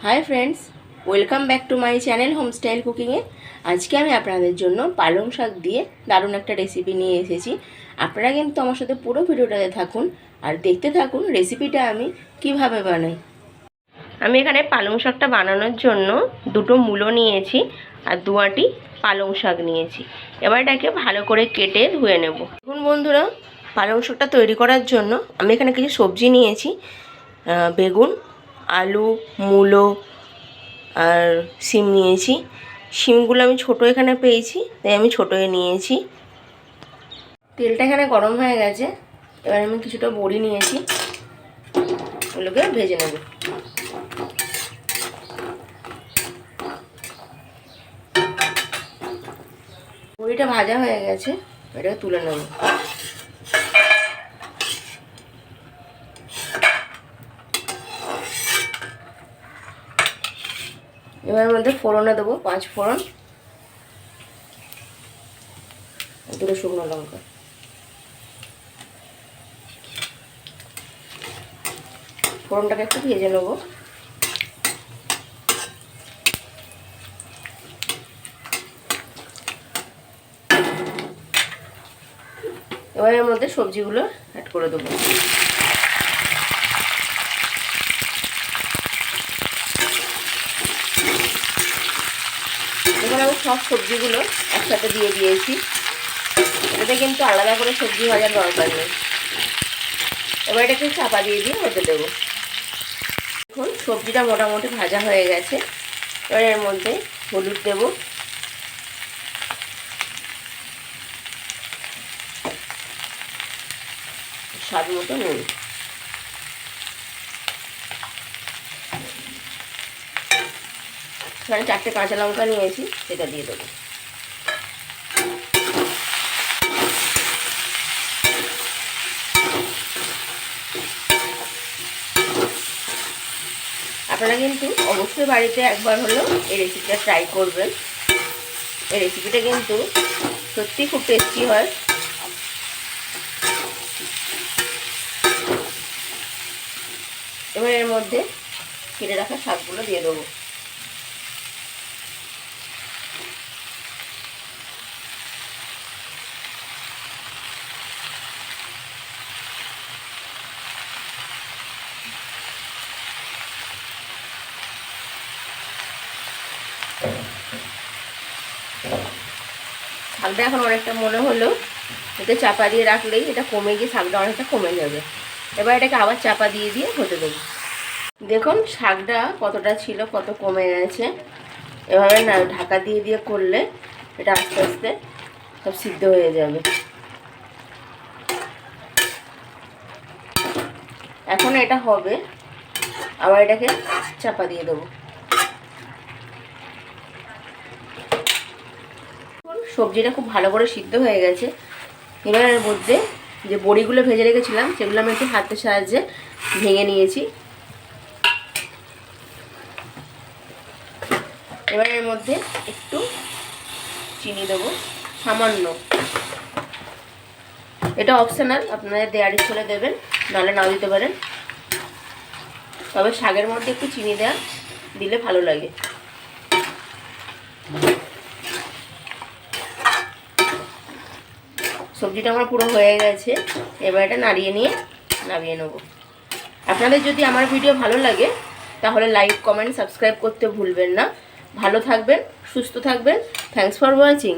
Hi friends, welcome back to my channel home style कुकिंगे। आज के আমি আপনাদের জন্য পালং শাক দিয়ে দারুণ একটা রেসিপি নিয়ে এসেছি। আপনারা কিন্তু আমার সাথে পুরো ভিডিওটাতে থাকুন আর দেখতে থাকুন রেসিপিটা আমি কিভাবে বানাই। আমি এখানে পালং শাকটা বানানোর জন্য দুটো মূলো নিয়েছি আর দুয়াটি পালং শাক নিয়েছি। এবার এটাকে ভালো করে কেটে ধুয়ে নেব। দেখুন বন্ধুরা, পালং শাকটা তৈরি করার জন্য আমি এখানে কিছু সবজি নিয়েছি, বেগুন, আলু, মূলো আর শিম নিয়েছি। শিমগুলো আমি ছোটো এখানে পেয়েছি, তাই আমি ছোটোই নিয়েছি। তেলটা এখানে গরম হয়ে গেছে। এবার আমি কিছুটা বড়ি নিয়েছি, ওগুলোকে ভেজে নেব। বড়িটা ভাজা হয়ে গেছে, এটাকে তুলে নেব। এবার মধ্যে ফোড়নে দেবো 5 ফোড়ন, দুটো শুকনো লঙ্কা। ফোড়নটাকে একটু ভেজে নেবো। এবার এর মধ্যে সবজিগুলো অ্যাড করে দেবো। এবার আমি সব সবজিগুলো একসাথে দিয়ে দিয়েছি। এটাতে কিন্তু আলাদা করে সবজি ভাজার দরকার নেই। এবার এটাকে চাপা দিয়ে হতে দেবো। এখন সবজিটা মোটামুটি ভাজা হয়ে গেছে। এবার এর মধ্যে হলুদ দেব, স্বাদ মতো নুন, এখানে 4টে কাঁচা লঙ্কা নিয়েছি, সেটা দিয়ে দেবো। আপনারা কিন্তু অবশ্যই বাড়িতে একবার হলেও এই রেসিপিটা ট্রাই করবেন। এই রেসিপিটা কিন্তু সত্যি খুব টেস্টি হয়। এবার এর মধ্যে কেটে রাখা শাকগুলো দিয়ে দেবো। শাকটা এখন অনেকটা মনে হলো এতে চাপা দিয়ে রাখলেই এটা কমে গিয়ে শাকটা অনেকটা কমে যাবে। এবার এটাকে আবার চাপা দিয়ে হতে দেবো। দেখুন শাকটা কতটা ছিল, কত কমে গেছে। এভাবে না ঢাকা দিয়ে করলে এটা আস্তে আস্তে সব সিদ্ধ হয়ে যাবে। এখন এটা হবে, আবার এটাকে চাপা দিয়ে দেবো। সবজিটা খুব ভালো করে সিদ্ধ হয়ে গেছে। এবার এর মধ্যে যে বড়িগুলো ভেজে রেখেছিলাম সেগুলো আমি একটু হাতের সাহায্যে ভেঙে নিয়েছি। এবার এর মধ্যে একটু চিনি দেবো, সামান্য। এটা অপশনাল, আপনারা দেওয়ার ইচ্ছে হলে দেবেন, নাহলে নাও দিতে পারেন। তবে শাকের মধ্যে একটু চিনি দিলে ভালো লাগে। সবজিটা আমার পুরো হয়ে গেছে। এবার এটা নাড়িয়ে নামিয়ে নেব। আপনাদের যদি আমার ভিডিও ভালো লাগে তাহলে লাইক, কমেন্ট, সাবস্ক্রাইব করতে ভুলবেন না। ভালো থাকবেন, সুস্থ থাকবেন। Thanks for watching.